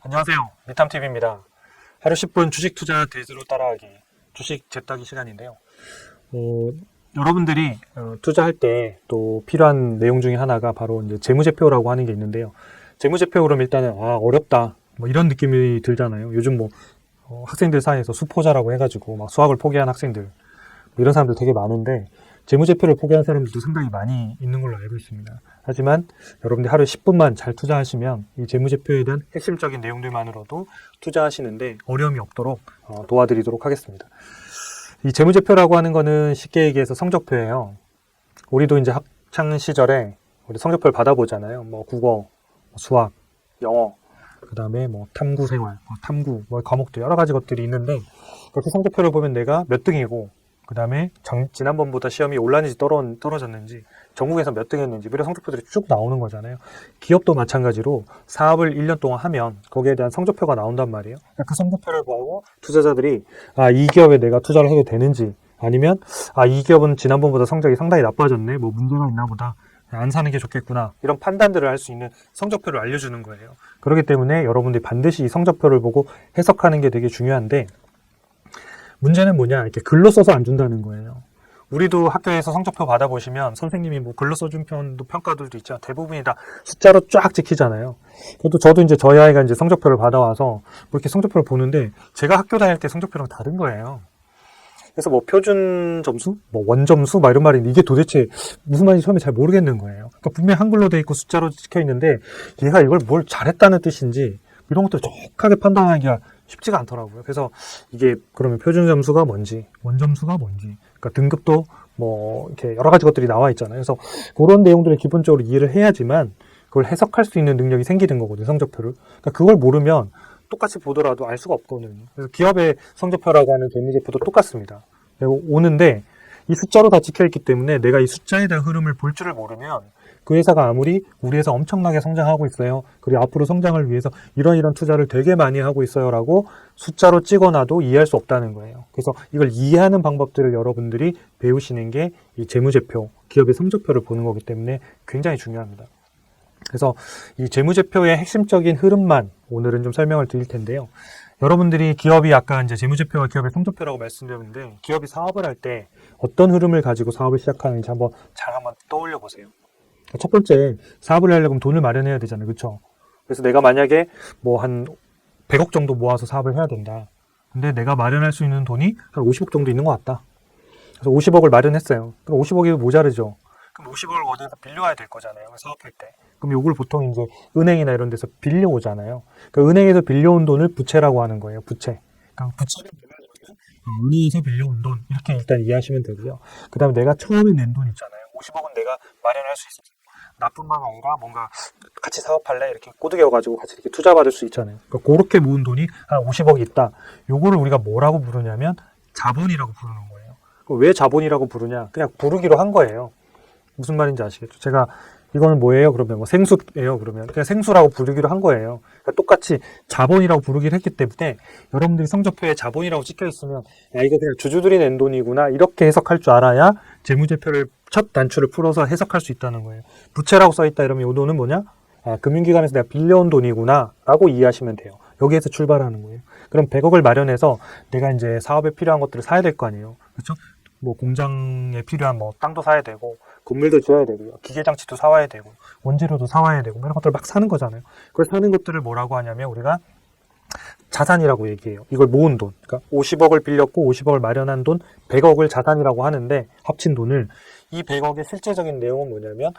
안녕하세요. 미탐TV입니다. 하루 10분 주식 투자 대수로 따라하기 주식 재따기 시간인데요. 여러분들이 투자할 때 또 필요한 내용 중에 하나가 바로 이제 재무제표라고 하는 게 있는데요. 재무제표 그럼 일단은 어렵다 뭐 이런 느낌이 들잖아요. 요즘 뭐 학생들 사이에서 수포자라고 해가지고 막 수학을 포기한 학생들 뭐 이런 사람들 되게 많은데 재무제표를 포기한 사람들도 상당히 많이 있는 걸로 알고 있습니다. 하지만 여러분들 하루에 10분만 잘 투자하시면 이 재무제표에 대한 핵심적인 내용들만으로도 투자하시는데 어려움이 없도록 도와드리도록 하겠습니다. 이 재무제표라고 하는 거는 쉽게 얘기해서 성적표예요. 우리도 이제 학창 시절에 우리 성적표를 받아보잖아요. 뭐 국어, 수학, 영어, 그 다음에 뭐 탐구생활, 탐구, 뭐 과목도 여러 가지 것들이 있는데 그렇게 성적표를 보면 내가 몇 등이고 그 다음에 지난번보다 시험이 올랐는지 떨어졌는지 전국에서 몇 등 했는지 이런 성적표들이 쭉 나오는 거잖아요. 기업도 마찬가지로 사업을 1년 동안 하면 거기에 대한 성적표가 나온단 말이에요. 그 성적표를 보고 투자자들이 이 기업에 내가 투자를 해도 되는지 아니면 이 기업은 지난번보다 성적이 상당히 나빠졌네, 뭐 문제가 있나 보다, 안 사는 게 좋겠구나, 이런 판단들을 할 수 있는 성적표를 알려주는 거예요. 그렇기 때문에 여러분들이 반드시 이 성적표를 보고 해석하는 게 되게 중요한데 문제는 뭐냐, 이렇게 글로 써서 안 준다는 거예요. 우리도 학교에서 성적표 받아보시면 선생님이 뭐 글로 써준 평가들도 있지만 대부분이 다 숫자로 쫙 찍히잖아요. 그것도 저도 이제 저희 아이가 이제 성적표를 받아와서 뭐 이렇게 성적표를 보는데 제가 학교 다닐 때 성적표랑 다른 거예요. 그래서 뭐 표준 점수, 뭐 원점수, 막 이런 말인데 이게 도대체 무슨 말인지 처음에 잘 모르겠는 거예요. 그러니까 분명히 한글로 돼 있고 숫자로 찍혀 있는데 얘가 이걸 뭘 잘했다는 뜻인지 이런 것들을 정확하게 판단하기가 쉽지가 않더라고요. 그래서 이게 그러면 표준 점수가 뭔지, 원점수가 뭔지, 그러니까 등급도 뭐 이렇게 여러 가지 것들이 나와 있잖아요. 그래서 그런 내용들을 기본적으로 이해를 해야지만 그걸 해석할 수 있는 능력이 생기는 거거든요, 성적표를. 그러니까 그걸 모르면 똑같이 보더라도 알 수가 없거든요. 그래서 기업의 성적표라고 하는 재무제표도 똑같습니다. 오는데 이 숫자로 다 찍혀있기 때문에 내가 이 숫자에 대한 흐름을 볼 줄을 모르면 그 회사가 아무리 우리 회사 엄청나게 성장하고 있어요, 그리고 앞으로 성장을 위해서 이런 투자를 되게 많이 하고 있어요 라고 숫자로 찍어놔도 이해할 수 없다는 거예요. 그래서 이걸 이해하는 방법들을 여러분들이 배우시는 게 이 재무제표, 기업의 성적표를 보는 거기 때문에 굉장히 중요합니다. 그래서 이 재무제표의 핵심적인 흐름만 오늘은 좀 설명을 드릴 텐데요. 여러분들이 기업이 아까 이제 재무제표와 기업의 성적표라고 말씀드렸는데 기업이 사업을 할 때 어떤 흐름을 가지고 사업을 시작하는지 한번 떠올려 보세요. 첫 번째, 사업을 하려면 돈을 마련해야 되잖아요. 그렇죠? 그래서 내가 만약에 뭐 한 100억 정도 모아서 사업을 해야 된다. 근데 내가 마련할 수 있는 돈이 한 50억 정도 있는 것 같다. 그래서 50억을 마련했어요. 그럼 50억이 모자르죠. 그럼 50억을 어디서 빌려와야 될 거잖아요. 사업할 때. 그럼 요걸 보통 이제 은행이나 이런 데서 빌려오잖아요. 그러니까 은행에서 빌려온 돈을 부채라고 하는 거예요. 부채. 그러니까 부채를 은행에서 빌려온 돈, 이렇게 일단 이해하시면 되고요. 그 다음에 내가 처음에 낸 돈 있잖아요. 50억은 내가 마련할 수 있어요. 나뿐만 아니라 뭔가 같이 사업할래? 이렇게 꼬드겨가지고 같이 이렇게 투자받을 수 있잖아요. 그러니까 그렇게 모은 돈이 한 50억이 있다. 요거를 우리가 뭐라고 부르냐면 자본이라고 부르는 거예요. 왜 자본이라고 부르냐? 그냥 부르기로 한 거예요. 무슨 말인지 아시겠죠? 제가 이거는 뭐예요? 그러면 뭐 생수예요? 그러면 그냥 생수라고 부르기로 한 거예요. 그러니까 똑같이 자본이라고 부르기로 했기 때문에 여러분들이 성적표에 자본이라고 찍혀 있으면 이거 그냥 주주들이 낸 돈이구나 이렇게 해석할 줄 알아야 재무제표를 첫 단추를 풀어서 해석할 수 있다는 거예요. 부채라고 써있다 이러면 이 돈은 뭐냐? 금융기관에서 내가 빌려온 돈이구나 라고 이해하시면 돼요. 여기에서 출발하는 거예요. 그럼 100억을 마련해서 내가 이제 사업에 필요한 것들을 사야 될 거 아니에요. 그렇죠? 뭐 공장에 필요한 뭐 땅도 사야 되고 건물도 지어야 되고요, 기계장치도 사와야 되고 원재료도 사와야 되고 이런 것들을 막 사는 거잖아요. 그걸 사는 것들을 뭐라고 하냐면 우리가 자산이라고 얘기해요. 이걸 모은 돈, 그러니까 50억을 빌렸고 50억을 마련한 돈 100억을 자산이라고 하는데 합친 돈을, 이 100억의 실제적인 내용은 뭐냐면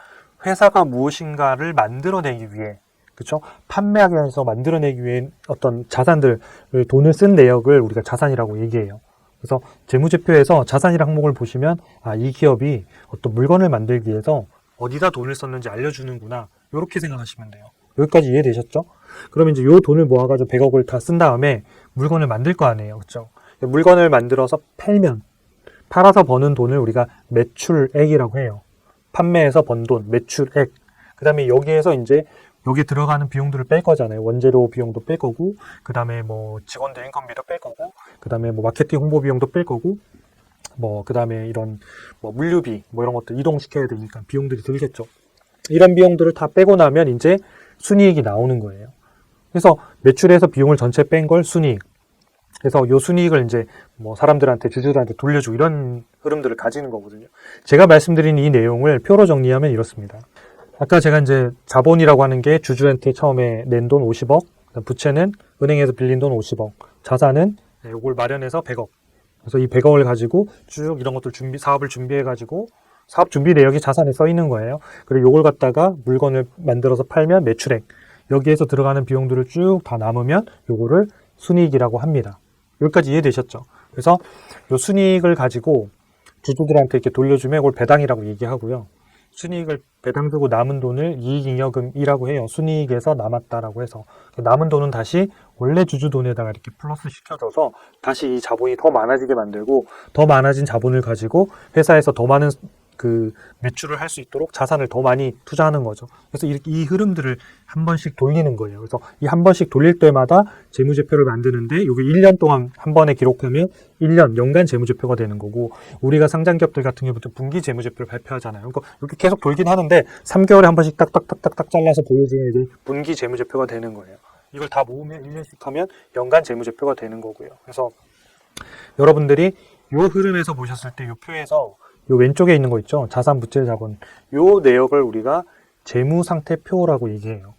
회사가 무엇인가를 만들어내기 위해, 그렇죠? 판매하기 위해서 만들어내기 위해 어떤 자산들, 돈을 쓴 내역을 우리가 자산이라고 얘기해요. 그래서 재무제표에서 자산이라는 항목을 보시면 이 기업이 어떤 물건을 만들기 위해서 어디다 돈을 썼는지 알려주는구나, 이렇게 생각하시면 돼요. 여기까지 이해되셨죠? 그러면 이제 요 돈을 모아가지고 100억을 다 쓴 다음에 물건을 만들 거 아니에요. 그렇죠? 물건을 만들어서 팔아서 버는 돈을 우리가 매출액이라고 해요. 판매해서 번 돈, 매출액. 그 다음에 여기에서 이제 여기에 들어가는 비용들을 뺄 거잖아요. 원재료 비용도 뺄 거고, 그 다음에 뭐 직원들 인건비도 뺄 거고, 그 다음에 뭐 마케팅 홍보 비용도 뺄 거고, 뭐 그 다음에 이런 뭐 물류비, 뭐 이런 것들 이동시켜야 되니까 비용들이 들겠죠. 이런 비용들을 다 빼고 나면 이제 순이익이 나오는 거예요. 그래서 매출에서 비용을 전체 뺀 걸 순이익. 그래서 요 순이익을 이제 뭐 사람들한테, 주주들한테 돌려주고 이런 흐름들을 가지는 거거든요. 제가 말씀드린 이 내용을 표로 정리하면 이렇습니다. 아까 제가 이제 자본이라고 하는 게 주주한테 처음에 낸 돈 50억, 부채는 은행에서 빌린 돈 50억, 자산은 이걸 마련해서 100억. 그래서 이 100억을 가지고 쭉 이런 것들 사업을 준비해가지고 사업 준비 내역이 자산에 써 있는 거예요. 그리고 이걸 갖다가 물건을 만들어서 팔면 매출액. 여기에서 들어가는 비용들을 쭉 다 남으면 요거를 순이익이라고 합니다. 여기까지 이해되셨죠? 그래서 요 순이익을 가지고 주주들한테 이렇게 돌려주면 이걸 배당이라고 얘기하고요. 순이익을 배당 주고 남은 돈을 이익잉여금이라고 해요. 순이익에서 남았다라고 해서 남은 돈은 다시 원래 주주 돈에다가 이렇게 플러스 시켜줘서 다시 이 자본이 더 많아지게 만들고 더 많아진 자본을 가지고 회사에서 더 많은 그 매출을 할 수 있도록 자산을 더 많이 투자하는 거죠. 그래서 이 흐름들을 한 번씩 돌리는 거예요. 그래서 이 한 번씩 돌릴 때마다 재무제표를 만드는데 이게 1년 동안 한 번에 기록하면 1년 연간 재무제표가 되는 거고, 우리가 상장기업들 같은 경우부터 분기 재무제표를 발표하잖아요. 그러니까 이렇게 계속 돌긴 하는데 3개월에 한 번씩 딱딱딱딱딱 잘라서 보여주면 이제 분기 재무제표가 되는 거예요. 이걸 다 모으면 1년씩 하면 연간 재무제표가 되는 거고요. 그래서 여러분들이 요 흐름에서 보셨을 때 요 표에서 요 왼쪽에 있는 거 있죠? 자산, 부채, 자본. 요 내역을 우리가 재무상태표라고 얘기해요.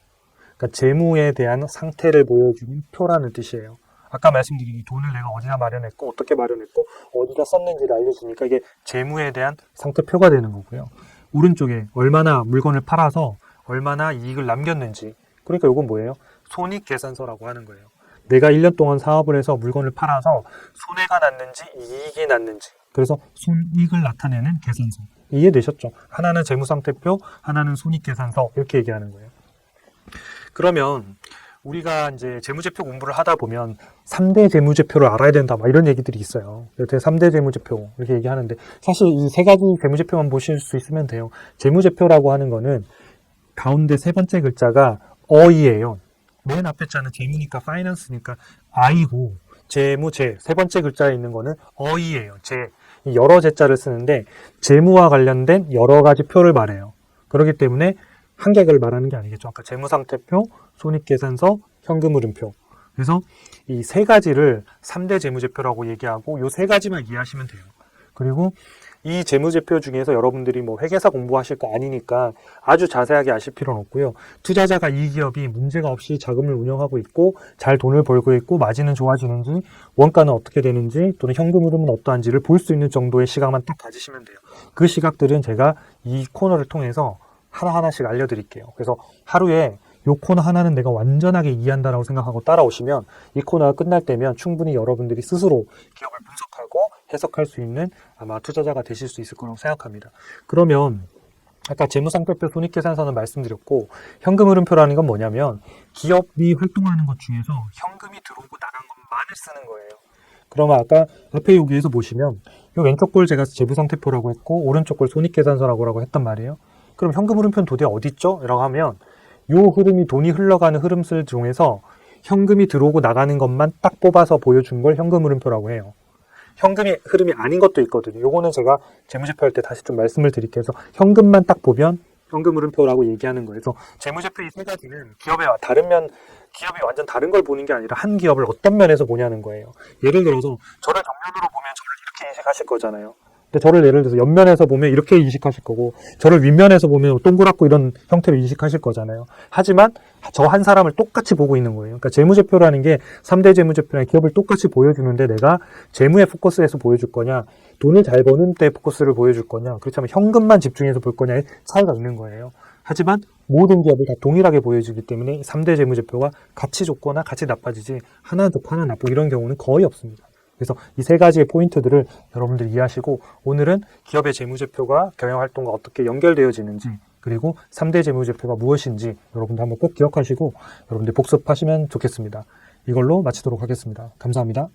그러니까 재무에 대한 상태를 보여주는 표라는 뜻이에요. 아까 말씀드린 이 돈을 내가 어디다 마련했고 어떻게 마련했고 어디다 썼는지를 알려주니까 이게 재무에 대한 상태표가 되는 거고요. 오른쪽에 얼마나 물건을 팔아서 얼마나 이익을 남겼는지. 그러니까 이건 뭐예요? 손익계산서라고 하는 거예요. 내가 1년 동안 사업을 해서 물건을 팔아서 손해가 났는지 이익이 났는지, 그래서 손익을 나타내는 계산서. 이해되셨죠? 하나는 재무상태표, 하나는 손익계산서, 이렇게 얘기하는 거예요. 그러면 우리가 이제 재무제표 공부를 하다 보면 3대 재무제표를 알아야 된다, 막 이런 얘기들이 있어요. 3대 재무제표 이렇게 얘기하는데 사실 이 세 가지 재무제표만 보실 수 있으면 돼요. 재무제표라고 하는 거는 가운데 세 번째 글자가 어이예요. 맨 앞에 자는 재무니까 파이낸스니까 I고, 재무, 세 번째 글자에 있는 거는 어이예요. 여러 제자를 쓰는데 재무와 관련된 여러 가지 표를 말해요. 그렇기 때문에 한 개를 말하는 게 아니겠죠. 아까 재무상태표, 손익계산서, 현금흐름표. 그래서 이 세 가지를 3대 재무제표라고 얘기하고 요 세 가지만 이해하시면 돼요. 그리고 이 재무제표 중에서 여러분들이 뭐 회계사 공부하실 거 아니니까 아주 자세하게 아실 필요는 없고요. 투자자가 이 기업이 문제가 없이 자금을 운영하고 있고 잘 돈을 벌고 있고 마진은 좋아지는지, 원가는 어떻게 되는지, 또는 현금 흐름은 어떠한지를 볼 수 있는 정도의 시각만 딱 가지시면 돼요. 그 시각들은 제가 이 코너를 통해서 하나하나씩 알려드릴게요. 그래서 하루에 이 코너 하나는 내가 완전하게 이해한다라고 생각하고 따라오시면 이 코너가 끝날 때면 충분히 여러분들이 스스로 기업을 분석하고 해석할 수 있는 아마 투자자가 되실 수 있을 거라고 생각합니다. 그러면 아까 재무상태표, 손익계산서는 말씀드렸고, 현금흐름표라는 건 뭐냐면 기업이 활동하는 것 중에서 현금이 들어오고 나간 것만을 쓰는 거예요. 그러면 아까 앞에 여기에서 보시면 이 왼쪽 걸 제가 재무상태표라고 했고 오른쪽 걸 손익계산서라고 했단 말이에요. 그럼 현금흐름표는 도대체 어디 있죠? 라고 하면 요 흐름이, 돈이 흘러가는 흐름들 중에서 현금이 들어오고 나가는 것만 딱 뽑아서 보여준 걸 현금흐름표라고 해요. 현금이 흐름이 아닌 것도 있거든요. 요거는 제가 재무제표 할 때 다시 좀 말씀을 드릴게요. 그래서 현금만 딱 보면 현금흐름표라고 얘기하는 거예요. 그래서 재무제표 이 세 가지는 기업이 완전 다른 걸 보는 게 아니라 한 기업을 어떤 면에서 보냐는 거예요. 예를 들어서 저를 정면으로 보면 저를 이렇게 인식하실 거잖아요. 근데 저를 예를 들어서 옆면에서 보면 이렇게 인식하실 거고, 저를 윗면에서 보면 동그랗고 이런 형태로 인식하실 거잖아요. 하지만 저 한 사람을 똑같이 보고 있는 거예요. 그러니까 재무제표라는 게 3대 재무제표랑 기업을 똑같이 보여주는데 내가 재무에 포커스해서 보여줄 거냐, 돈을 잘 버는 때 포커스를 보여줄 거냐, 그렇다면 현금만 집중해서 볼 거냐의 차이가 있는 거예요. 하지만 모든 기업을 다 동일하게 보여주기 때문에 3대 재무제표가 같이 좋거나 같이 나빠지지 하나 좋고 하나 나쁘고 이런 경우는 거의 없습니다. 그래서 이 세 가지의 포인트들을 여러분들이 이해하시고, 오늘은 기업의 재무제표가 경영활동과 어떻게 연결되어지는지, 그리고 3대 재무제표가 무엇인지 여러분들 한번 꼭 기억하시고 여러분들 복습하시면 좋겠습니다. 이걸로 마치도록 하겠습니다. 감사합니다.